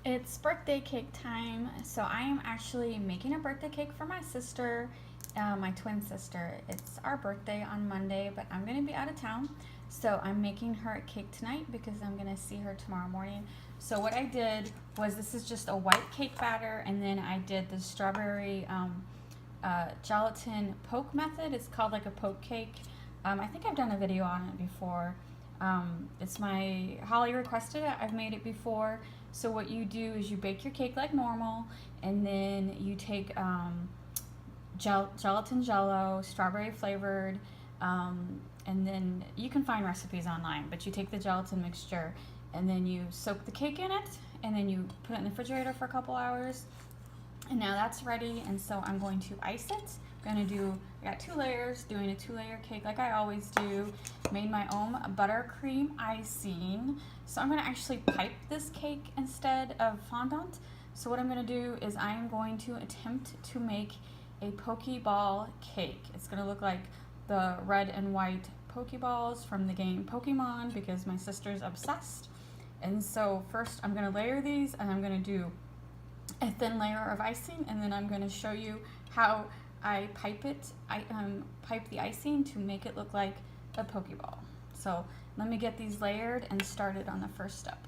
It's birthday cake time, so I am actually making a birthday cake for my sister, my twin sister. It's our birthday on Monday, but I'm gonna be out of town, so I'm making her a cake tonight because I'm gonna see her tomorrow morning. So what I did was, this is just a white cake batter, and then I did the strawberry gelatin poke method. It's called like a poke cake. I think I've done a video on it before. It's my Holly requested it. I've made it before. So what you do is you bake your cake like normal, and then you take gelatin jello, strawberry flavored, and then you can find recipes online, but you take the gelatin mixture and then you soak the cake in it, and then you put it in the refrigerator for a couple hours. And now that's ready, and so I'm going to ice it. I got 2 layers, doing a 2-layer cake like I always do. Made my own buttercream icing. So I'm gonna actually pipe this cake instead of fondant. So what I'm gonna do is I am going to attempt to make a Pokeball cake. It's gonna look like the red and white Pokeballs from the game Pokemon, because my sister's obsessed. And so first I'm gonna layer these, and I'm gonna do a thin layer of icing, and then I'm going to show you how I pipe it. I pipe the icing to make it look like a Pokeball. So let me get these layered and started on the first step.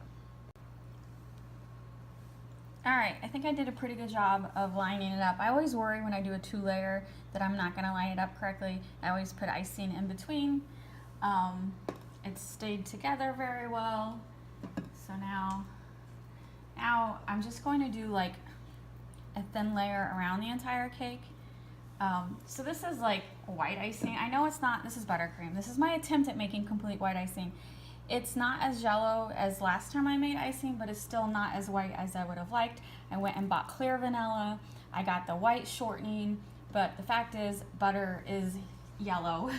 Alright, I think I did a pretty good job of lining it up. I always worry when I do a 2-layer that I'm not going to line it up correctly. I always put icing in between. It stayed together very well. So now I'm just going to do like a thin layer around the entire cake. So this is like white icing. I know it's not, this is buttercream. This is my attempt at making complete white icing. It's not as jello as last time I made icing, but it's still not as white as I would have liked. I went and bought clear vanilla. I got the white shortening, but the fact is butter is yellow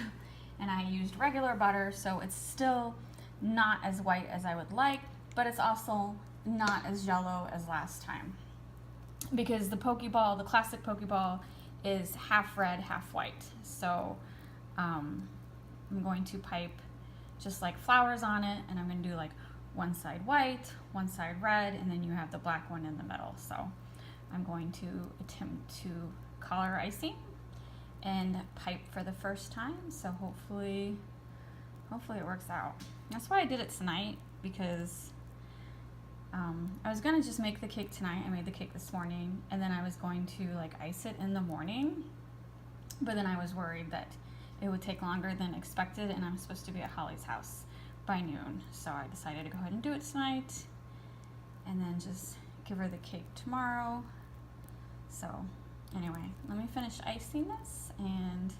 and I used regular butter, so it's still not as white as I would like, but it's also not as jello as last time, because the Pokeball, the classic Pokeball, is half red, half white. So I'm going to pipe just like flowers on it, and I'm going to do like one side white, one side red, and then you have the black one in the middle. So I'm going to attempt to color icing and pipe for the first time. So hopefully it works out. That's why I did it tonight, because I was gonna just make the cake tonight. I made the cake this morning, and then I was going to like ice it in the morning, but then I was worried that it would take longer than expected, and I'm supposed to be at Holly's house by noon. So I decided to go ahead and do it tonight, and then just give her the cake tomorrow. So anyway, let me finish icing this, and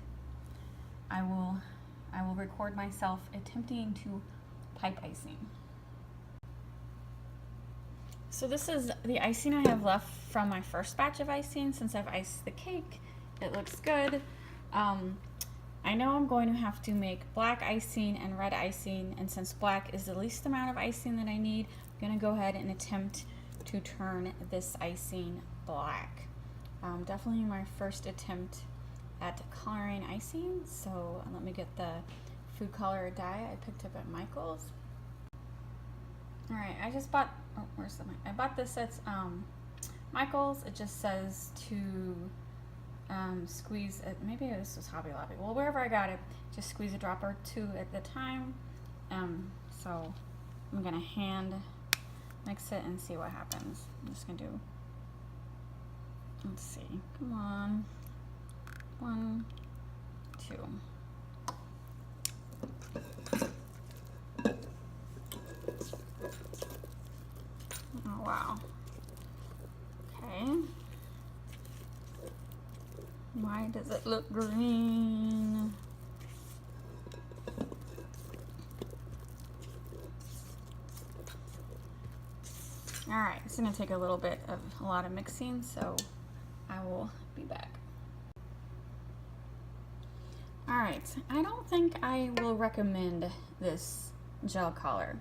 I will record myself attempting to pipe icing. So this is the icing I have left from my first batch of icing. Since I've iced the cake, it looks good. I know I'm going to have to make black icing and red icing, and since black is the least amount of icing that I need, I'm going to go ahead and attempt to turn this icing black. Definitely my first attempt at coloring icing, so let me get the food color dye I picked up at Michael's. Alright, I just bought, oh, where's the mic? I bought this at Michael's. It just says to squeeze it. Maybe this was Hobby Lobby. Well, wherever I got it, just squeeze a drop or 2 at the time. So I'm going to hand mix it and see what happens. I'm just going to do, let's see, come on, 1, 2. Oh, wow. Okay. Why does it look green? Alright, it's going to take a lot of mixing, so I will be back. Alright, I don't think I will recommend this gel color.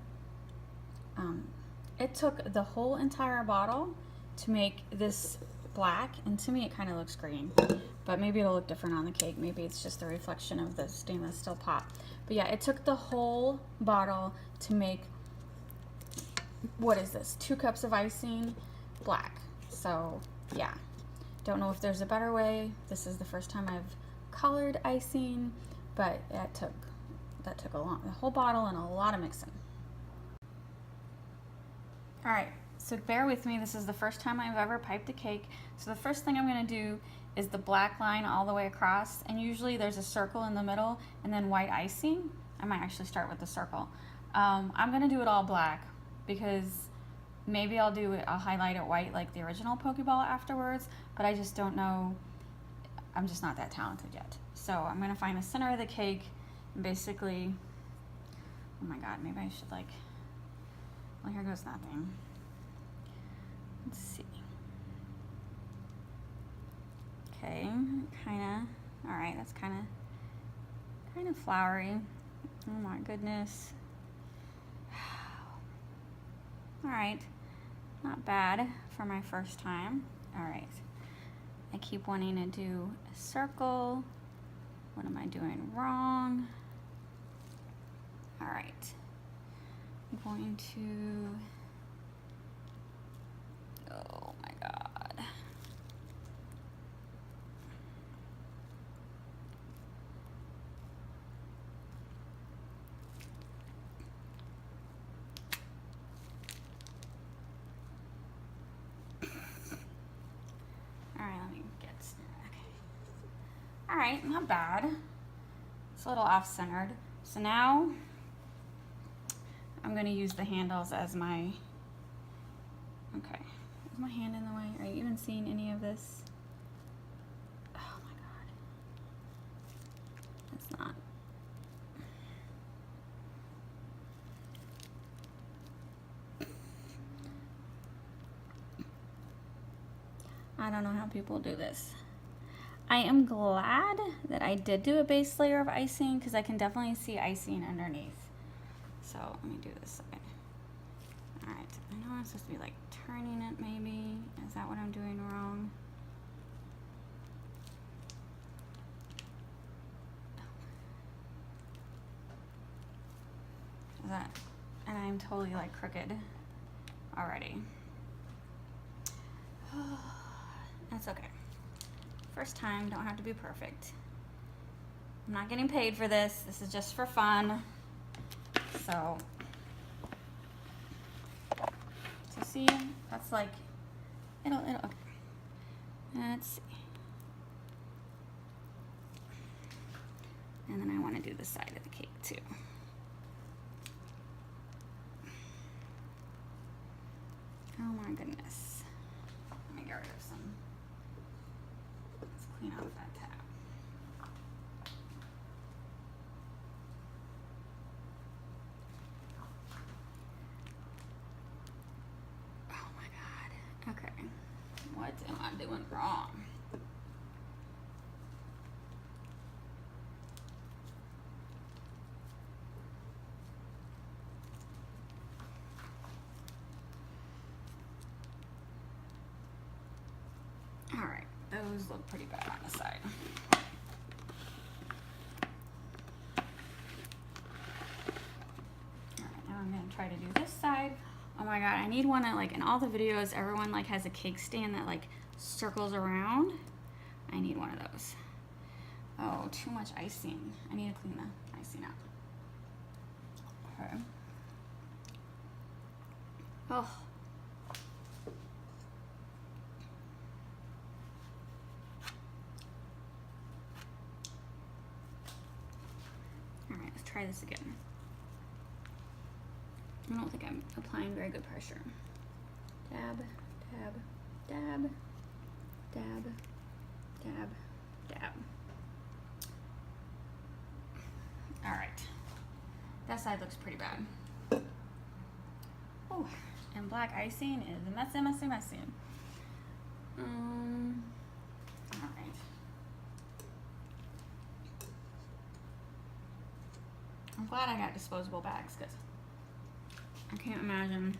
It took the whole entire bottle to make this black, and to me it kind of looks green, but maybe it'll look different on the cake. Maybe it's just the reflection of the stainless steel pot. But yeah, it took the whole bottle to make what is this? 2 cups of icing, black. So yeah, don't know if there's a better way. This is the first time I've colored icing, but that took a whole bottle and a lot of mixing. All right, so bear with me. This is the first time I've ever piped a cake. So the first thing I'm gonna do is the black line all the way across, and usually there's a circle in the middle and then white icing. I might actually start with the circle. I'm gonna do it all black because maybe I'll highlight it white like the original Pokeball afterwards, but I just don't know. I'm just not that talented yet. So I'm gonna find the center of the cake and basically, oh my God, maybe I should like, well, here goes nothing. Let's see. Okay, kinda, all right, that's kinda flowery. Oh my goodness. All right, not bad for my first time. All right, I keep wanting to do a circle. What am I doing wrong? All right, I'm going to, oh my God. All right, not bad. It's a little off-centered. So now I'm gonna use the handles as my, okay. Is my hand in the way? Are you even seeing any of this? Oh my God. It's not. I don't know how people do this. I am glad that I did do a base layer of icing because I can definitely see icing underneath. So let me do this side. All right, I know I'm supposed to be like turning it maybe. Is that what I'm doing wrong? Is that, and I'm totally like crooked already. That's okay. First time, don't have to be perfect. I'm not getting paid for this. This is just for fun. So see, that's like, it'll, okay. Let's see. And then I want to do the side of the cake too. Oh my goodness. Let me get rid of some. Let's clean off that tab. Oh my God. Okay. What am I doing wrong? All right, those look pretty bad on the side. All right, now I'm gonna try to do this side. Oh my God, I need one that, like, in all the videos, everyone like has a cake stand that like circles around. I need one of those. Oh, too much icing. I need to clean the icing out. Okay. Oh. Try this again. I don't think I'm applying very good pressure. Dab, dab, dab, dab, dab, dab. All right, that side looks pretty bad. Oh, and black icing is messy, messy, messy. All right. I'm glad I got disposable bags because I can't imagine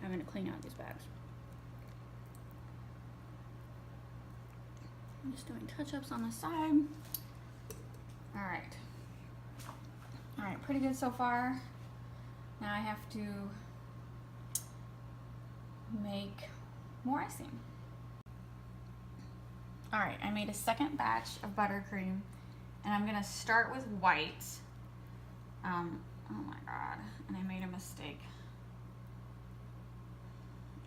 having to clean out these bags. I'm just doing touch-ups on the side. All right. All right, pretty good so far. Now I have to make more icing. All right, I made a second batch of buttercream, and I'm gonna start with white. Oh my God, and I made a mistake.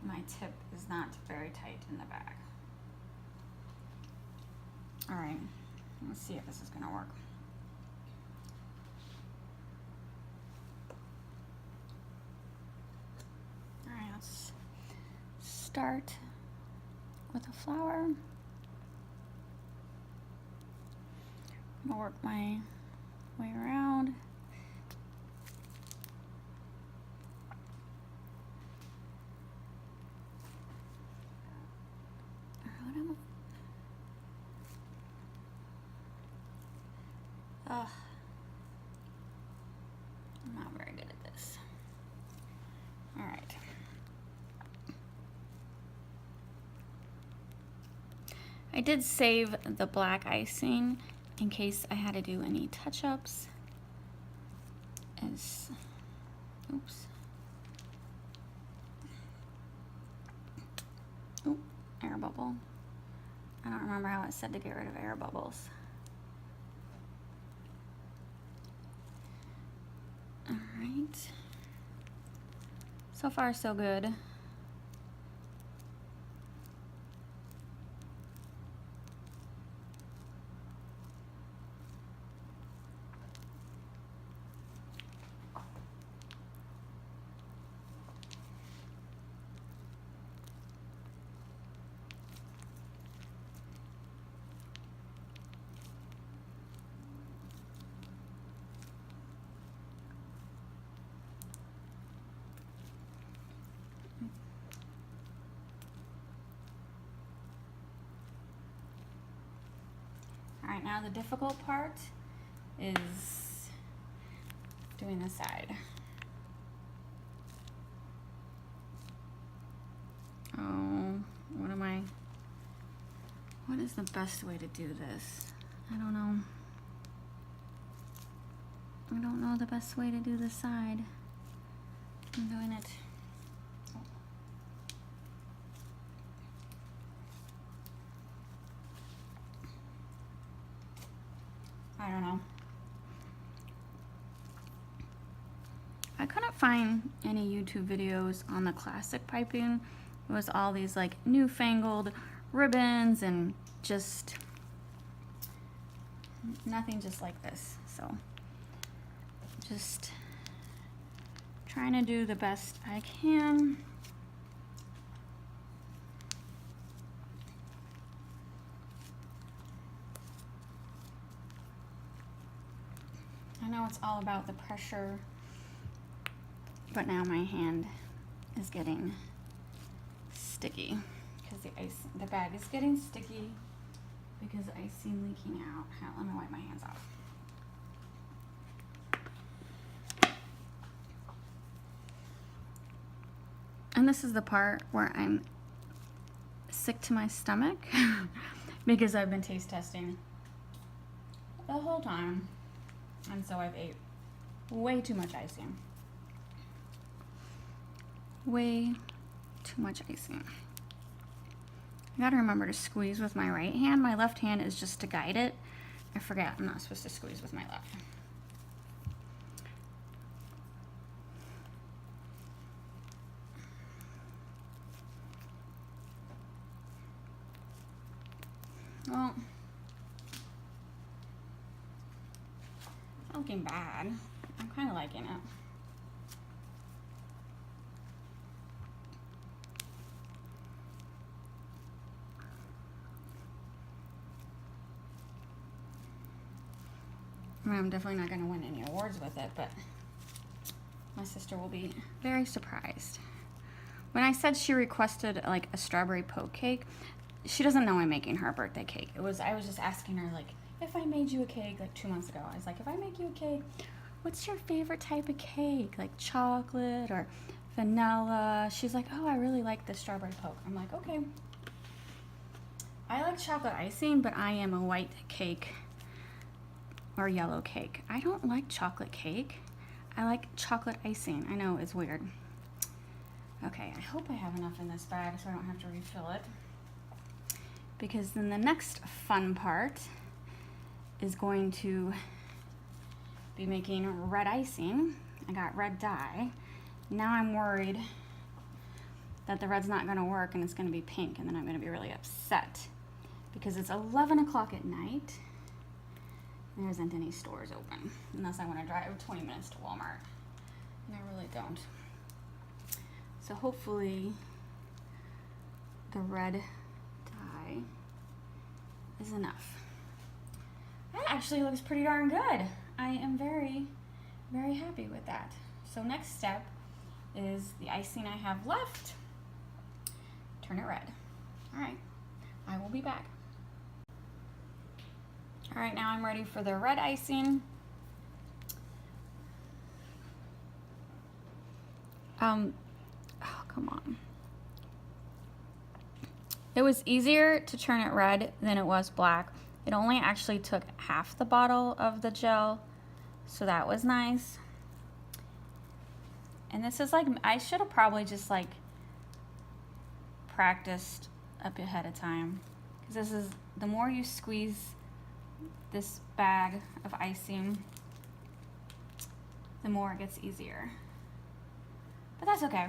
My tip is not very tight in the bag. All right, let's see if this is gonna work. All right, let's start with a flower. I'm gonna work my way around. Ugh. I'm not very good at this. All right. I did save the black icing in case I had to do any touch-ups. Oops. Oh, air bubble. I don't remember how it said to get rid of air bubbles. All right. So far, so good. All right, now the difficult part is doing the side. Oh, what is the best way to do this? I don't know. I don't know the best way to do the side. I'm doing it. I don't know. I couldn't find any YouTube videos on the classic piping. It was all these like newfangled ribbons and just nothing just like this. So just trying to do the best I can. I know it's all about the pressure, but now my hand is getting sticky because the bag is getting sticky because icing leaking out. Let me wipe my hands off. And this is the part where I'm sick to my stomach because I've been taste testing the whole time. And so I've ate way too much icing. Way too much icing. I gotta remember to squeeze with my right hand. My left hand is just to guide it. I forget I'm not supposed to squeeze with my left. Well, looking bad. I'm kind of liking it. I mean, I'm definitely not going to win any awards with it, but my sister will be very surprised. When I said she requested like a strawberry poke cake, she doesn't know I'm making her a birthday cake. I was just asking her like, if I made you a cake like 2 months ago, I was like, if I make you a cake, what's your favorite type of cake? Like chocolate or vanilla? She's like, oh, I really like the strawberry poke. I'm like, okay. I like chocolate icing, but I am a white cake or yellow cake. I don't like chocolate cake. I like chocolate icing. I know, it's weird. Okay, I hope I have enough in this bag so I don't have to refill it. Because then the next fun part is going to be making red icing. I got red dye. Now I'm worried that the red's not gonna work and it's gonna be pink, and then I'm gonna be really upset because it's 11 o'clock at night. There isn't any stores open unless I wanna drive 20 minutes to Walmart, and I really don't. So hopefully the red dye is enough. That actually looks pretty darn good. I am very, very happy with that. So next step is the icing I have left. Turn it red. All right, I will be back. All right, now I'm ready for the red icing. Oh, come on. It was easier to turn it red than it was black. It only actually took half the bottle of the gel, so that was nice. And this is like, I should have probably just like practiced up ahead of time, because this is, the more you squeeze this bag of icing, the more it gets easier. But that's okay.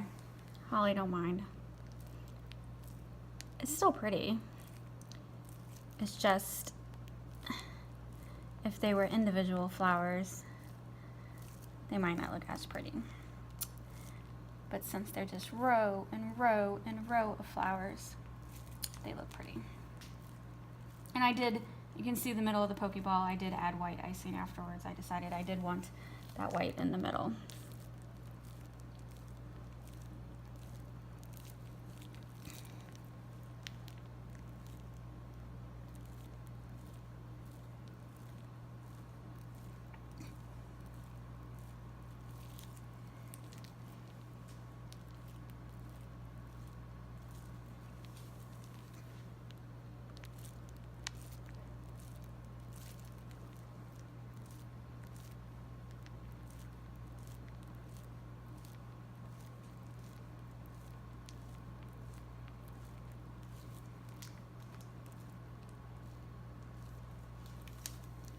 Holly don't mind. It's still pretty. It's just, if they were individual flowers, they might not look as pretty. But since they're just row and row and row of flowers, they look pretty. And I did, you can see the middle of the Pokeball, I did add white icing afterwards. I decided I did want that white in the middle.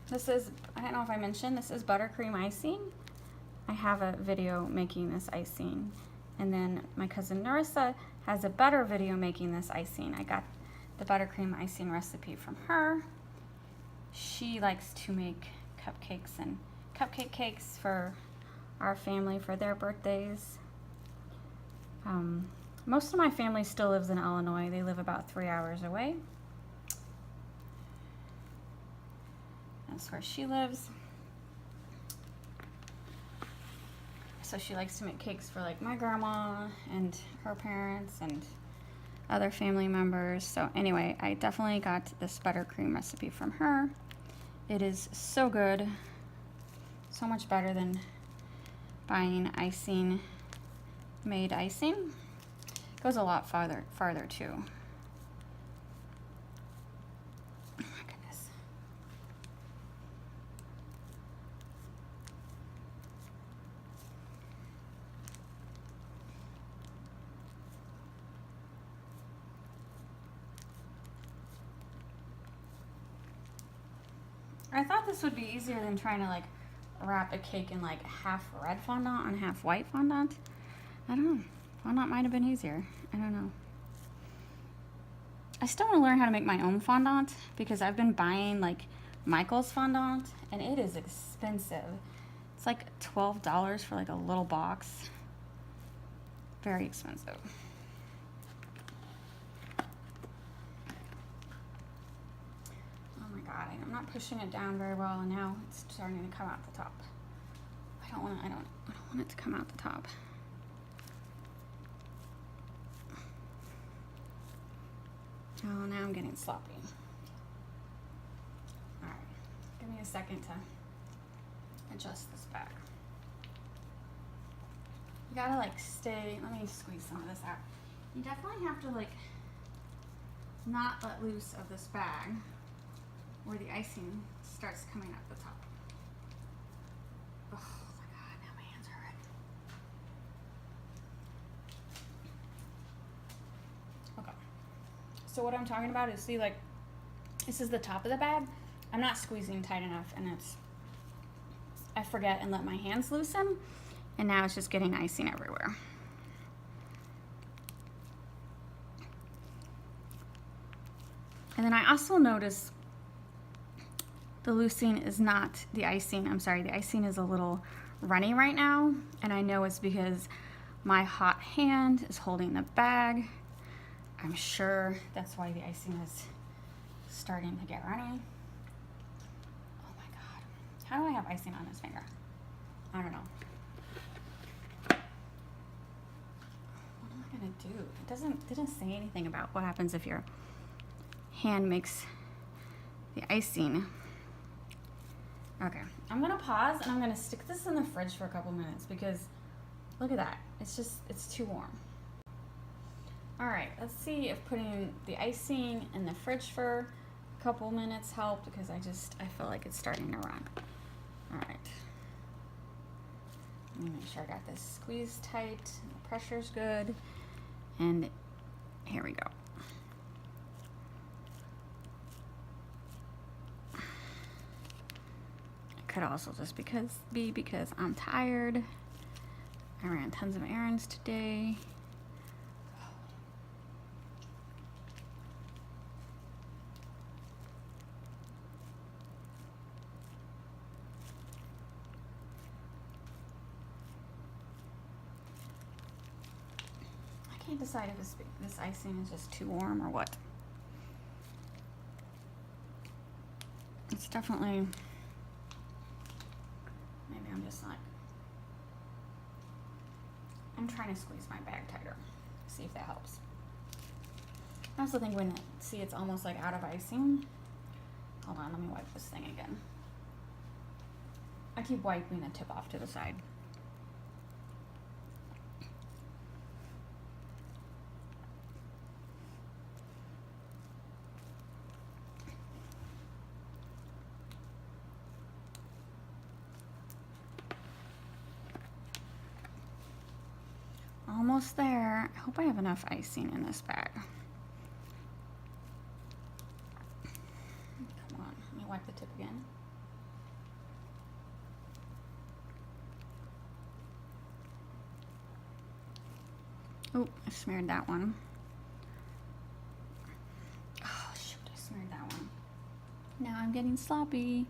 This is, I don't know if I mentioned, this is buttercream icing. I have a video making this icing. And then my cousin Narissa has a better video making this icing. I got the buttercream icing recipe from her. She likes to make cupcakes and cupcake cakes for our family for their birthdays. Most of my family still lives in Illinois. They live about 3 hours away. That's where she lives. So she likes to make cakes for like my grandma and her parents and other family members. So anyway, I definitely got this buttercream recipe from her. It is so good. So much better than buying icing, made icing. It goes a lot farther too. I thought this would be easier than trying to like wrap a cake in like half red fondant and half white fondant. I don't know. Fondant might have been easier. I don't know. I still want to learn how to make my own fondant because I've been buying like Michael's fondant and it is expensive. It's like $12 for like a little box. Very expensive. God, I'm not pushing it down very well, and now it's starting to come out the top. I don't want it to come out the top. Oh, now I'm getting sloppy. All right, give me a second to adjust this back. You gotta like stay. Let me squeeze some of this out. You definitely have to like not let loose of this bag, where the icing starts coming up the top. Oh my God, now my hands are red. So what I'm talking about is, see, like, this is the top of the bag. I'm not squeezing tight enough, and I forget and let my hands loosen, and now it's just getting icing everywhere. And then I also notice the loosening is not the icing. I'm sorry, the icing is a little runny right now, and I know it's because my hot hand is holding the bag. I'm sure that's why the icing is starting to get runny. Oh my God. How do I have icing on this finger? I don't know. What am I gonna do? It didn't say anything about what happens if your hand makes the icing. Okay, I'm gonna pause and I'm gonna stick this in the fridge for a couple minutes because look at that. It's too warm. All right, let's see if putting the icing in the fridge for a couple minutes helped, because I feel like it's starting to run. All right. Let me make sure I got this squeezed tight, the pressure's good, and here we go. It could also just be because I'm tired. I ran tons of errands today. I can't decide if this icing is just too warm or what. It's definitely, maybe I'm just like, I'm trying to squeeze my bag tighter, see if that helps. I also think see, it's almost like out of icing. Hold on, let me wipe this thing again. I keep wiping the tip off to the side. Almost there. I hope I have enough icing in this bag. Come on, let me wipe the tip again. Oh, I smeared that one. Oh, shoot, I smeared that one. Now I'm getting sloppy.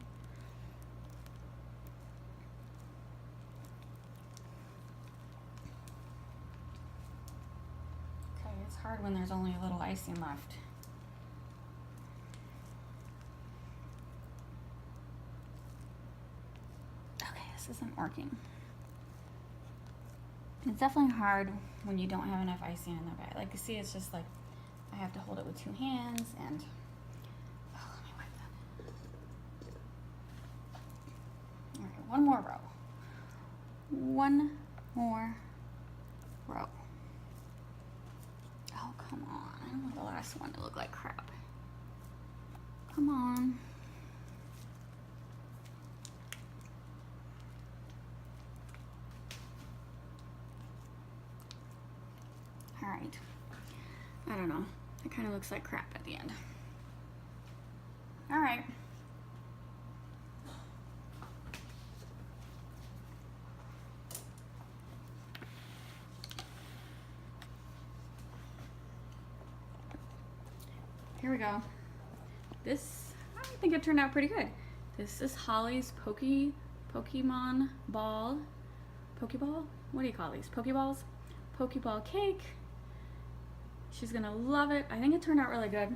Hard when there's only a little icing left. Okay, this isn't working. It's definitely hard when you don't have enough icing in the bag. Like you see, it's just like I have to hold it with two hands and let me wipe that. All right, one more row. One more row. Oh, come on. I don't want the last one to look like crap. Come on. All right. I don't know. It kind of looks like crap at the end. All right. Here we go. This, I think it turned out pretty good. This is Holly's Pokemon ball. Pokeball? What do you call these? Pokeballs? Pokeball cake. She's gonna love it. I think it turned out really good.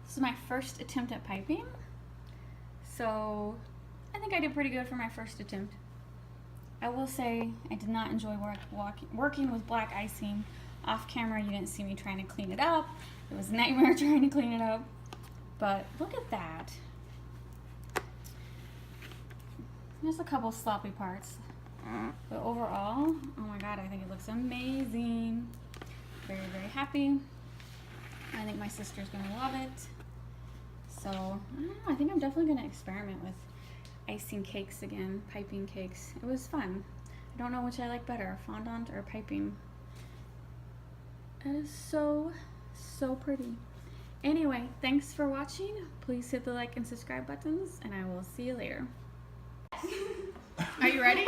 This is my first attempt at piping. So I think I did pretty good for my first attempt. I will say I did not enjoy working with black icing. Off camera, you didn't see me trying to clean it up. It was a nightmare trying to clean it up. But look at that. There's a couple sloppy parts. But overall, oh my God, I think it looks amazing. Very, very happy. I think my sister's gonna love it. So, I don't know, I think I'm definitely gonna experiment with icing cakes again, piping cakes. It was fun. I don't know which I like better, fondant or piping. It is so, So pretty. Anyway, thanks for watching. Please hit the like and subscribe buttons, and I will see you later. Are you ready? Okay,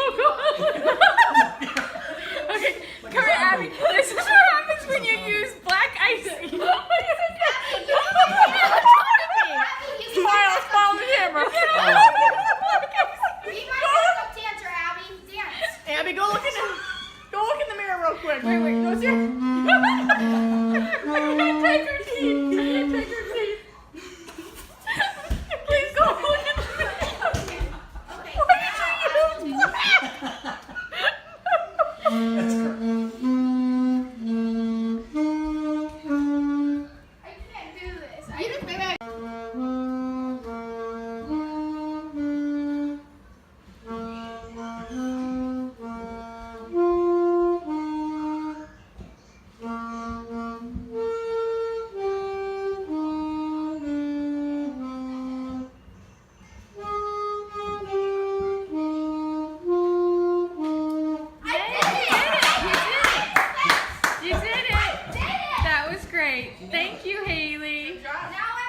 come here, Abby. This is what happens when you use black icing. Smile on the camera. Be my backup dancer, Abby. Dance. Abby, go look in the mirror real quick. Wait, go see her. Take her teeth. Take her teeth. Please go look in the mirror. Okay. What did you use? That's correct. I can't do this. You just made my Thank you, Haley.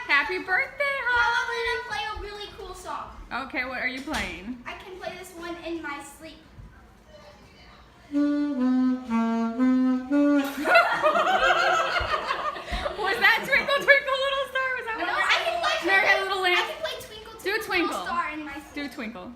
Happy birthday, Now I'm gonna play a really cool song. Okay, what are you playing? I can play this one in my sleep. Was that Twinkle Twinkle Little Star? Was that No, what I can play Mary had a Twinkle. little I lamp. can play Twinkle Do Twinkle Twinkle. Little Star in my sleep. Do Twinkle.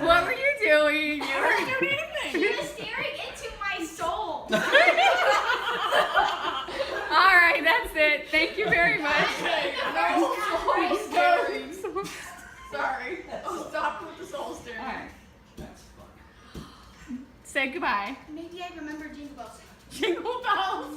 What were you doing? You weren't doing anything. She was staring into my soul. All right, that's it. Thank you very much. Sorry. Oh, stop with the soul staring. All right. That's fun. Say goodbye. Maybe I remember Jingle Bells. Jingle bells.